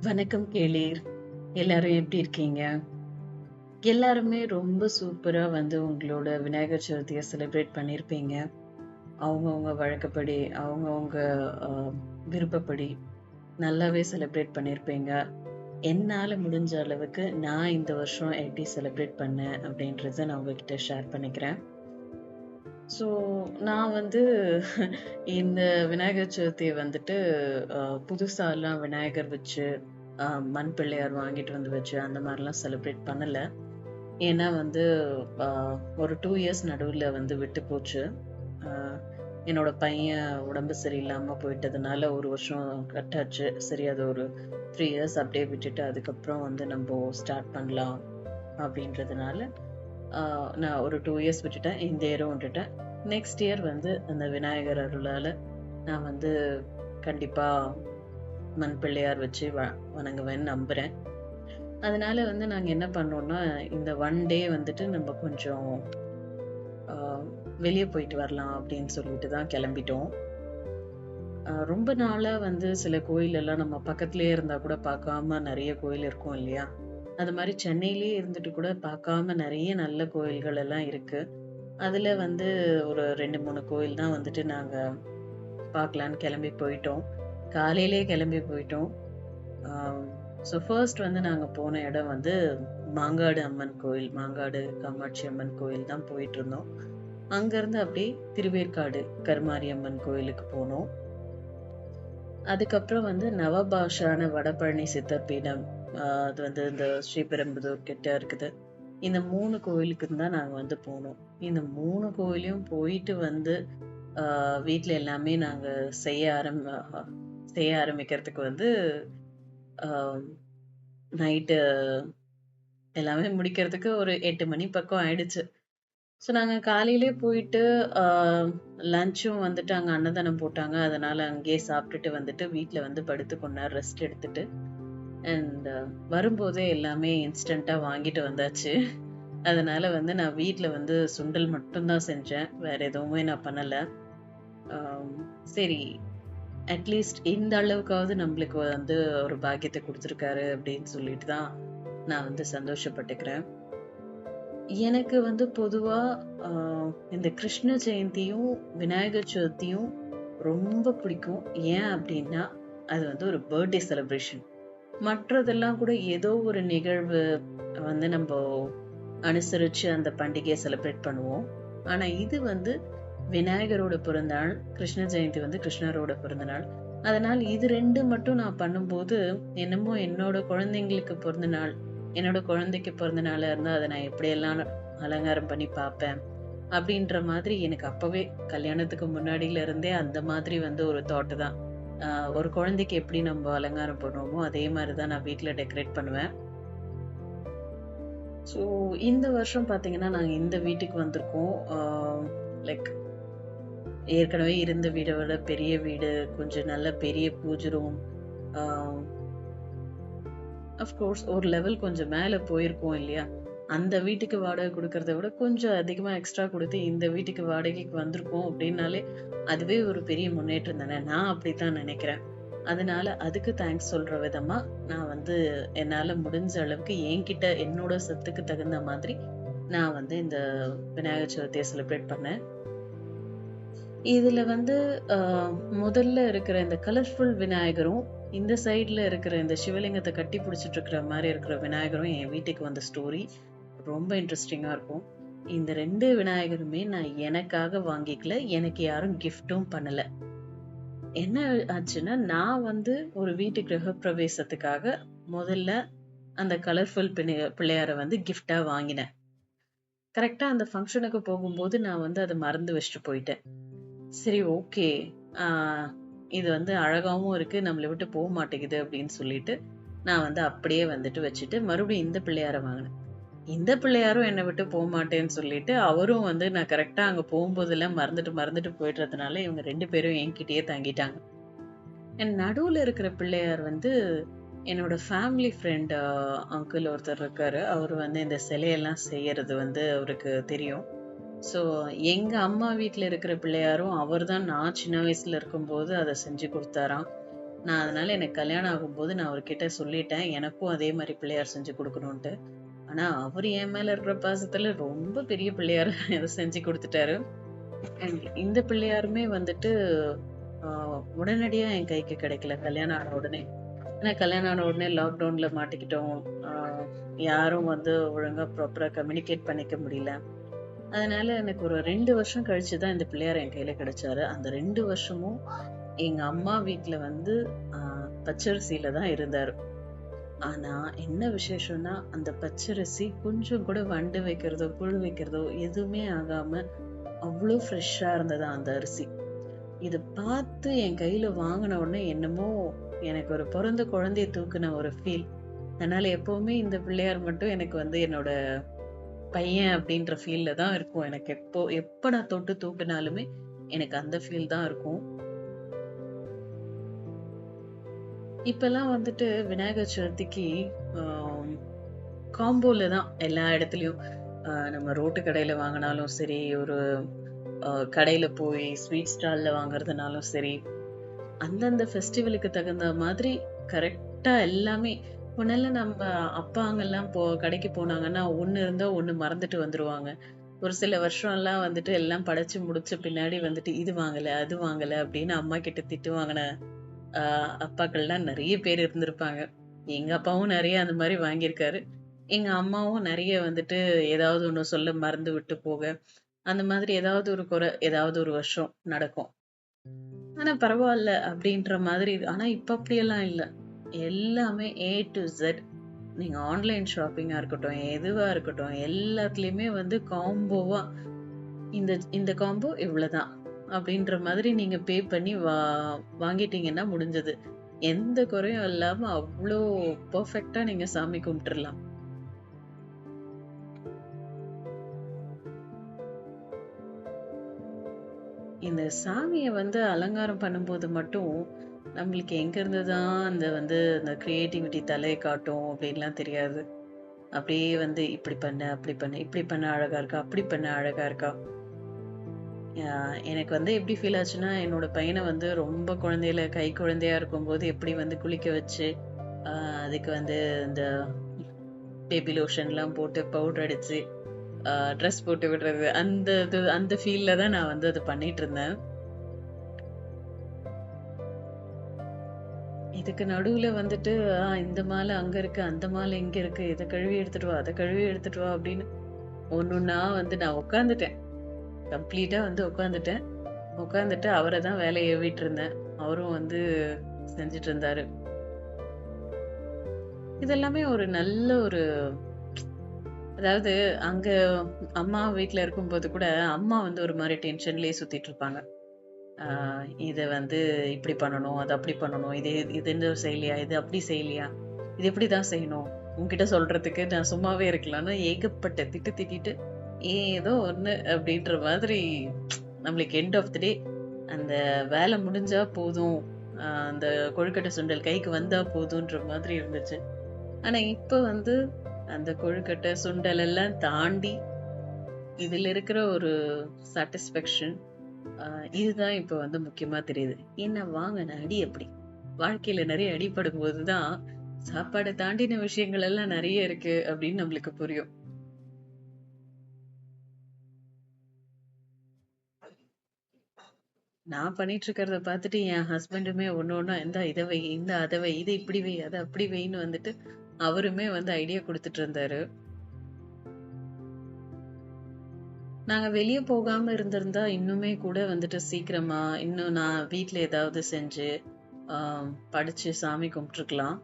வணக்கம் கேளீர். எல்லாரும் எப்படி இருக்கீங்க? எல்லாருமே ரொம்ப சூப்பரா உங்களோட விநாயகர் சதுர்த்திய செலிப்ரேட் பண்ணியிருப்பீங்க. அவங்கவங்க வழக்கப்படி, அவங்கவங்க அ விருப்பப்படி நல்லாவே செலிப்ரேட் பண்ணியிருப்பீங்க. என்னால முடிஞ்ச அளவுக்கு நான் இந்த வருஷம் எப்படி செலிப்ரேட் பண்ணேன் அப்படின்றத நான் உங்ககிட்ட ஷேர் பண்ணிக்கிறேன். ஸோ நான் இந்த விநாயகர் சதுர்த்திய அ புதுசாலாம் விநாயகர் வச்சு மண் பிள்ளையார் வாங்கிட்டு வந்து வச்சு அந்த மாதிரிலாம் செலிப்ரேட் பண்ணல. ஏன்னா ஒரு 2 இயர்ஸ் நடுவுல விட்டு போச்சு. என்னோட பையன் உடம்பு சரியில்லாம போயிட்டதுனால 1 வருஷம் கட் ஆச்சு. சரி, அது ஒரு 3 இயர்ஸ் அப்படியே விட்டுட்டு அதுக்கப்புறம் நம்போ ஸ்டார்ட் பண்ணலாம் அப்படின்றதுனால நான் ஒரு 2 இயர்ஸ் விட்டுட்டேன். இந்த இயரும் விட்டுட்டேன். நெக்ஸ்ட் இயர் அந்த விநாயகர் அருளால நான் கண்டிப்பா மண் பிள்ளையார் வச்சு வணங்குவேன்னு நம்புறேன். அதனால நாங்க என்ன பண்ணோம்னா, இந்த 1 டே நம்ம கொஞ்சம் வெளிய போயிட்டு வரலாம் அப்படின்னு சொல்லிட்டு தான் கிளம்பிட்டோம். ரொம்ப நாளா சில கோயில் எல்லாம் நம்ம பக்கத்திலேயே இருந்தா கூட பார்க்காம நெறைய கோயில் இருக்கும் இல்லையா? அது மாரி சென்னையிலேயே இருந்துட்டு கூட பார்க்காம நெறைய நல்ல கோயில்கள் எல்லாம் இருக்கு. அதுல ஒரு 2, 3 கோயில் தான் நாங்க பார்க்கலான்னு கிளம்பி போயிட்டோம். காலையிலேயே கிளம்பி போயிட்டோம். ஸோ ஃபர்ஸ்ட் நாங்க போன இடம் மாங்காடு அம்மன் கோயில், மாங்காடு காமாட்சி அம்மன் கோயில் தான் போயிட்டு இருந்தோம். அங்கிருந்து அப்படியே திருவேற்காடு கருமாரி அம்மன் கோயிலுக்கு போனோம். அதுக்கப்புறம் நவபாஷான வடபழனி சித்தர் பீடம், அது இந்த ஸ்ரீபெரும்புதூர் கிட்ட இருக்குது. இந்த 3 கோயிலுக்கு தான் நாங்க போனோம். இந்த 3 கோயிலையும் போயிட்டு வீட்ல எல்லாமே நாங்க செய்ய ஆரம்பிக்கிறதுக்கு நைட்டு எல்லாமே முடிக்கிறதுக்கு ஒரு 8 மணி பக்கம் ஆயிடுச்சு. ஸோ நாங்க காலையிலே போயிட்டு லஞ்சும் அங்க அன்னதானம் போட்டாங்க. அதனால அங்கேயே சாப்பிட்டுட்டு வீட்ல படுத்து கொஞ்ச நேரம் ரெஸ்ட் எடுத்துட்டு அண்ட் வரும்போதே எல்லாமே இன்ஸ்டன்ட்டா வாங்கிட்டு வந்தாச்சு. அதனால நான் வீட்ல சுண்டல் மட்டும் தான் செஞ்சேன். வேற எதுவுமே நான் பண்ணல. சரி, அட்லீஸ்ட் இந்த அளவுக்காவது நம்மளுக்கு ஒரு பாக்கியத்தை கொடுத்துருக்காரு அப்படின்னு சொல்லிட்டு தான் நான் சந்தோஷப்பட்டுக்கிறேன். எனக்கு பொதுவா இந்த கிருஷ்ண ஜெயந்தியும் விநாயகர் சதுர்த்தியும் ரொம்ப பிடிக்கும். ஏன் அப்படின்னா அது ஒரு பர்த்டே செலிப்ரேஷன். மற்றதெல்லாம் கூட ஏதோ ஒரு நிகழ்வு நம்ம அனுசரிச்சு அந்த பண்டிகையை செலிப்ரேட் பண்ணுவோம். ஆனா இது விநாயகரோட பிறந்தநாள், கிருஷ்ண ஜெயந்தி கிருஷ்ணரோட பிறந்தநாள். அதனால இது 2 மட்டும் நான் பண்ணும்போது என்னமோ என்னோட குழந்தைங்களுக்கு பிறந்த நாள், என்னோட குழந்தைக்கு பிறந்த நாளா இருந்தா அதை நான் எப்படியெல்லாம் அலங்காரம் பண்ணி பார்ப்பேன் அப்படின்ற மாதிரி எனக்கு அப்பவே கல்யாணத்துக்கு முன்னாடியில இருந்தே அந்த மாதிரி ஒரு தாட் தான். ஒரு குழந்தைக்கு எப்படி நம்ம அலங்காரம் பண்ணுவோமோ அதே மாதிரிதான் நான் வீட்டுல டெக்கரேட் பண்ணுவேன். ஸோ இந்த வருஷம் பாத்தீங்கன்னா நாங்க இந்த வீட்டுக்கு வந்திருக்கோம். லைக் ஏற்கனவே இருந்த வீடை விட பெரிய வீடு, கொஞ்சம் நல்ல பெரிய பூஜை ரூம். அஃப்கோர்ஸ் ஒரு லெவல் கொஞ்சம் மேல போயிருக்கோம் இல்லையா? அந்த வீட்டுக்கு வாடகை கொடுக்கறத விட கொஞ்சம் அதிகமா எக்ஸ்ட்ரா கொடுத்து இந்த வீட்டுக்கு வாடகைக்கு வந்திருக்கோம் அப்படின்னாலே அதுவே ஒரு பெரிய முன்னேற்றம் தானே. நான் அப்படித்தான் நினைக்கிறேன். அதனால அதுக்கு தேங்க்ஸ் சொல்ற விதமா நான் என்னால முடிஞ்ச அளவுக்கு என்கிட்ட என்னோட சத்துக்கு தகுந்த மாதிரி நான் இந்த விநாயகர் சதுர்த்தியை செலிப்ரேட் பண்ணேன். இதுல முதல்ல இருக்கிற இந்த கலர்ஃபுல் விநாயகரும், இந்த சைட்ல இருக்கிற இந்த சிவலிங்கத்தை கட்டி பிடிச்சிட்டு இருக்கிற மாதிரி இருக்கிற விநாயகரும் என் வீட்டுக்கு வந்த ஸ்டோரி ரொம்ப இன்ட்ரெஸ்டிங்கா இருக்கும். இந்த 2 விநாயகருமே நான் எனக்காக வாங்கிக்கல, எனக்கு யாரும் கிஃப்டும் பண்ணல. என்ன ஆச்சுன்னா, நான் ஒரு வீட்டு கிரக பிரவேசத்துக்காக முதல்ல அந்த கலர்ஃபுல் பிள்ளையார கிஃப்டா வாங்கினேன். கரெக்டா அந்த ஃபங்க்ஷனுக்கு போகும்போது நான் அதை மறந்து வச்சுட்டு போயிட்டேன். சரி, ஓகே, இது அழகாவும் இருக்கு, நம்மளை விட்டு போக மாட்டேங்குது அப்படின்னு சொல்லிட்டு நான் அப்படியே வச்சுட்டு மறுபடியும் இந்த பிள்ளையார வாங்கினேன். இந்த பிள்ளையாரும் என்னை விட்டு போக மாட்டேன்னு சொல்லிட்டு அவரும் நான் கரெக்டா அங்க போகும்போதெல்லாம் மறந்துட்டு போயிடுறதுனால இவங்க 2 பேரும் என்கிட்டயே தங்கிட்டாங்க. என் நடுவுல இருக்கிற பிள்ளையார் என்னோட ஃபேமிலி ஃப்ரெண்ட் அங்கிள் ஒருத்தர் இருக்காரு. அவர் இந்த சிலையெல்லாம் செய்யறது அவருக்கு தெரியும். ஸோ எங்க அம்மா வீட்டுல இருக்கிற பிள்ளையாரும் அவர் தான் நான் சின்ன வயசுல இருக்கும்போது அதை செஞ்சு கொடுத்தாராம். நான் அதனால எனக்கு கல்யாணம் ஆகும்போது நான் அவர்கிட்ட சொல்லிட்டேன், எனக்கும் அதே மாதிரி பிள்ளையார் செஞ்சு கொடுக்கணும்ட்டு. ஆனா அவர் என் மேல இருக்கிற பாசத்துல ரொம்ப பெரிய பிள்ளையார் செஞ்சு கொடுத்துட்டாரு. அண்ட் இந்த பிள்ளையாருமே வந்துட்டு உடனடியா என் கைக்கு கிடைக்கல கல்யாணம் ஆன உடனே. ஏன்னா கல்யாணம் ஆன உடனே லாக்டவுன்ல மாட்டிக்கிட்டோம். யாரும் வந்து ஒழுங்கா ப்ராப்பரா கம்யூனிகேட் பண்ணிக்க முடியல. அதனால எனக்கு ஒரு 2 வருஷம் கழிச்சுதான் இந்த பிள்ளையார் என் கையில கிடைச்சாரு. அந்த 2 வருஷமும் எங்க அம்மா வீட்டுல வந்து பச்சரிசியில தான் இருந்தாரு. ஆனா என்ன விசேஷம்னா அந்த பச்சரிசி கொஞ்சம் கூட வண்டு வைக்கிறதோ புழு வைக்கிறதோ எதுவுமே ஆகாம அவ்வளோ ஃப்ரெஷ்ஷா இருந்ததா அந்த அரிசி. இது பார்த்து என் கையில வாங்கின உடனே என்னமோ எனக்கு ஒரு பிறந்த குழந்தைய தூக்குன ஒரு ஃபீல். அதனால எப்பவுமே இந்த பிள்ளையார் மட்டும் எனக்கு வந்து என்னோட பையன் அப்படின்ற ஃபீல்ல தான் இருக்கும். எனக்கு எப்ப நான் தொட்டு தூக்குனாலுமே எனக்கு அந்த ஃபீல் தான் இருக்கும். இப்பெல்லாம் வந்துட்டு விநாயகர் சதுர்த்திக்கு காம்போல தான் எல்லா இடத்துலயும். நம்ம ரோட்டு கடையில வாங்கினாலும் சரி, ஒரு கடையில போய் ஸ்வீட் ஸ்டால்ல வாங்குறதுனாலும் சரி, அந்தந்த ஃபெஸ்டிவலுக்கு தகுந்த மாதிரி கரெக்டா எல்லாமே. முன்னெல்லாம் நம்ம அப்பாங்கெல்லாம் கடைக்கு போனாங்கன்னா ஒண்ணு இருந்தா ஒண்ணு மறந்துட்டு வந்துருவாங்க. ஒரு சில வருஷம் எல்லாம் வந்துட்டு எல்லாம் படைச்சு முடிச்ச பின்னாடி வந்துட்டு இது வாங்கல அது வாங்கல அப்படின்னு அம்மா கிட்ட திட்டு வாங்கின அப்பாக்கள்லாம் நிறைய பேர் இருந்திருப்பாங்க. எங்க அப்பாவும் நிறைய அந்த மாதிரி வாங்கியிருக்காரு. எங்க அம்மாவும் நிறைய வந்துட்டு ஏதாவது ஒண்ணு சொல்ல மறந்து விட்டு போக, அந்த மாதிரி ஏதாவது ஒரு குறை ஏதாவது ஒரு வருஷம் நடக்கும். ஆனா பரவாயில்ல அப்படின்ற மாதிரி. ஆனா இப்ப அப்படியெல்லாம் இல்ல. எல்லாமே A to Z. நீங்க ஆன்லைன் ஷாப்பிங்கா இருக்கட்டும், எதுவா இருக்கட்டும், எல்லாத்துலயுமே வந்து காம்போவா இந்த இந்த காம்போ இவ்வளவுதான் அப்படின்ற மாதிரி நீங்க பே பண்ணி வாங்கிட்டீங்கன்னா முடிஞ்சது. எந்த குறையும் இல்லாம அவ்வளோ பெர்ஃபெக்ட்டா நீங்க சாமி கும்பிட்டுறலாம். இந்த சாமிய வந்து அலங்காரம் பண்ணும்போது மட்டும் நம்மளுக்கு எங்க இருந்து தான் அந்த கிரியேட்டிவிட்டி தலையை காட்டும் அப்படின்லாம் தெரியாது. அப்படியே வந்து இப்படி பண்ண அப்படி பண்ண இப்படி பண்ண அழகா இருக்கா அப்படி பண்ண அழகா இருக்கா. எனக்கு வந்து எப்படி ஃபீல் ஆச்சுன்னா என்னோட பையனை வந்து ரொம்ப குழந்தையில கை குழந்தையா இருக்கும்போது எப்படி வந்து குளிக்க வச்சு அதுக்கு வந்து இந்த பேபி லோஷன் எல்லாம் போட்டு பவுடர் அடிச்சு ட்ரெஸ் போட்டு விடுறது அந்த ஃபீல்ல தான் நான் வந்து அது பண்ணிட்டு இருந்தேன். இதுக்கு நடுவுல வந்துட்டு இந்த மாலை அங்க இருக்கு அந்த மாலை இங்க இருக்கு இதை கழுவி எடுத்துட்டு வா அதை கழுவி எடுத்துட்டு வா அப்படின்னு ஒன்னொன்னா வந்து நான் உட்காந்துட்டேன். கம்ப்ளீட்டா வந்து உட்காந்துட்டு அவரை தான் வேலையை ஏவிட்டு இருந்தேன். அவரும் வந்து செஞ்சுட்டு இருந்தாரு. இதெல்லாமே ஒரு நல்ல ஒரு, அதாவது அங்க அம்மா வீட்டுல இருக்கும்போது கூட அம்மா வந்து ஒரு மாதிரி டென்ஷன்லயே சுத்திட்டு இருப்பாங்க. இத வந்து இப்படி பண்ணணும் அது அப்படி பண்ணணும், இது இந்த செய்யலையா இது அப்படி செய்யலையா இது எப்படிதான் செய்யணும், உன்கிட்ட சொல்றதுக்கு நான் சும்மாவே இருக்கலாம்னு ஏகப்பட்ட திட்டு திட்டிட்டு ஏதோ ஒண்ணு அப்படின்ற மாதிரி நம்மளுக்கு எண்ட் ஆஃப் தி டே அந்த வேலை முடிஞ்சா போதும், அந்த கொழுக்கட்டை சுண்டல் கைக்கு வந்தா போதும்ன்ற மாதிரி இருந்துச்சு. ஆனா இப்ப வந்து அந்த கொழுக்கட்டை சுண்டல் எல்லாம் தாண்டி இதுல இருக்கிற ஒரு சாட்டிஸ்பேக்ஷன் இதுதான் இப்ப வந்து முக்கியமா தெரியுது. என்ன வாங்கின அடி அப்படி வாழ்க்கையில நிறைய அடிபடும் போதுதான் சாப்பாடை தாண்டின விஷயங்கள் எல்லாம் நிறைய இருக்கு அப்படின்னு நம்மளுக்கு புரியும். நான் பண்ணிட்டு இருக்கிறத பார்த்துட்டு என் ஹஸ்பண்டுமே ஒண்ணு இந்த இதை வை இந்த அதை வை இதை இப்படி வை அதை அப்படி வைன்னு வந்துட்டு அவருமே வந்து ஐடியா கொடுத்துட்டு இருந்தாரு. நாங்க வெளிய போகாம இருந்திருந்தா இன்னுமே கூட வந்துட்டு சீக்கிரமா இன்னும் நான் வீட்ல ஏதாவது செஞ்சு படிச்சு சாமி கும்பிட்டுருக்கலாம்.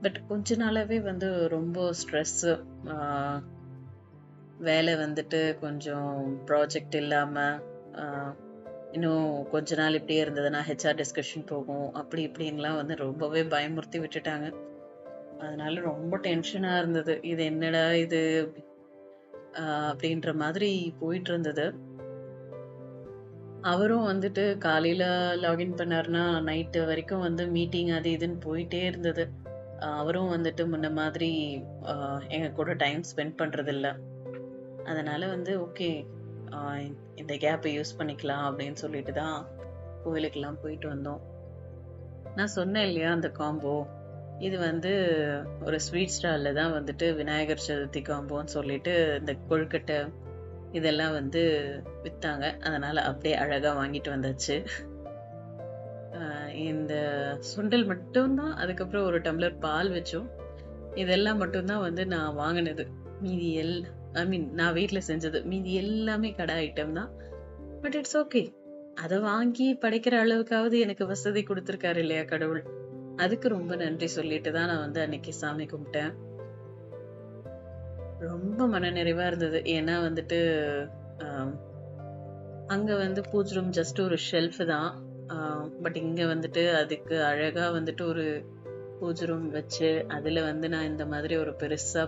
பட் கொஞ்ச நாளாவே வந்து ரொம்ப ஸ்ட்ரெஸ், வேலை வந்துட்டு கொஞ்சம் ப்ராஜெக்ட் இல்லாம இன்னும் கொஞ்ச நாள் இப்படியே இருந்ததுன்னா ஹெச்ஆர் டிஸ்கஷன் போகும் அப்படி இப்படின்லாம் வந்து ரொம்பவே பயமுறுத்தி விட்டுட்டாங்க. அதனால ரொம்ப டென்ஷனா இருந்தது. இது என்னடா இது அப்படின்ற மாதிரி போயிட்டு இருந்தது. அவரும் வந்துட்டு காலையில லாகின் பண்ணாருன்னா நைட்டு வரைக்கும் வந்து மீட்டிங் அது இதுன்னு போயிட்டே இருந்தது. அவரும் வந்துட்டு முன்ன மாதிரி எங்க கூட டைம் ஸ்பெண்ட் பண்றது இல்ல. அதனால வந்து ஓகே இந்த கேப்பை யூஸ் பண்ணிக்கலாம் அப்படின்னு சொல்லிட்டு தான் கோயிலுக்கெல்லாம் போயிட்டு வந்தோம். நான் சொன்னேன் இல்லையா அந்த காம்போ, இது வந்து ஒரு ஸ்வீட் ஸ்டால்ல தான் வந்துட்டு விநாயகர் சதுர்த்தி காம்போன்னு சொல்லிட்டு இந்த கொழுக்கட்டை இதெல்லாம் வந்து வித்தாங்க. அதனால அப்படியே அழகா வாங்கிட்டு வந்தாச்சு. இந்த சுண்டல் மட்டும்தான், அதுக்கப்புறம் ஒரு டம்ளர் பால் வச்சோம். இதெல்லாம் மட்டும்தான் வந்து நான் வாங்கினது. மீதி ஐ மீன் நான் வீட்ல செஞ்சது. மீதி எல்லாமே கடை ஐட்டம் தான். But it's okay. அத வாங்கி படைக்கிற அளவுக்காவது எனக்கு வசதி குடுத்திருக்காரு இல்லையா கடவுள். அதுக்கு ரொம்ப நன்றி சொல்லிட்டு தான் நான் வந்து அன்னைக்கு சாமி கும்பிட்டேன். ரொம்ப மனநிறைவா இருந்தது. ஏன்னா வந்துட்டு ஆஹ் அங்க வந்து பூஜ் ரூம் ஜஸ்ட் ஒரு ஷெல்ஃப் தான். பட் இங்க வந்துட்டு அதுக்கு அழகா வந்துட்டு ஒரு பூஜ் ரூம் வச்சு அதுல வந்து நான் இந்த மாதிரி ஒரு பெருசா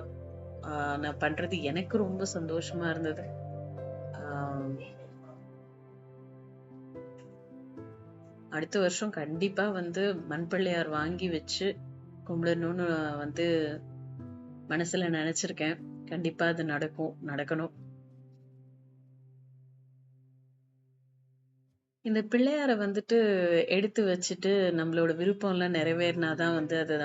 நான் பண்றது எனக்கு ரொம்ப சந்தோஷமா இருந்தது. ஆஹ் அடுத்த வருஷம் கண்டிப்பா வந்து மண்பிள்ளையார் வாங்கி வச்சு கும்பிடணும்னு வந்து மனசுல நினைச்சிருக்கேன். கண்டிப்பா அது நடக்கணும். இந்த பிள்ளையார வந்துட்டு எடுத்து வச்சுட்டு நம்மளோட விருப்பம் எல்லாம் நிறைவேறினாதான் வந்து அதை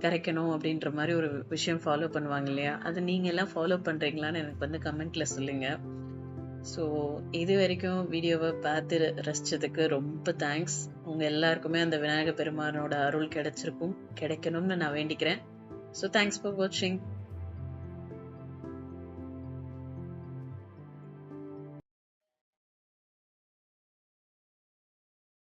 கரைக்கணும் அப்படின்ற மாதிரி ஒரு விஷயம் ஃபாலோ பண்ணுவாங்க இல்லையா? அது நீங்க எல்லாம் ஃபாலோ பண்றீங்களான்னு எனக்கு வந்து கமெண்ட்ல சொல்லுங்க. ஸோ இது வரைக்கும் வீடியோவை பார்த்து ரசிச்சதுக்கு ரொம்ப தேங்க்ஸ். உங்க எல்லாருக்குமே அந்த விநாயகர் பெருமானோட அருள் கிடைக்கணும்னு நான் வேண்டிக்கிறேன். ஸோ தேங்க்ஸ் ஃபார் வாட்சிங்.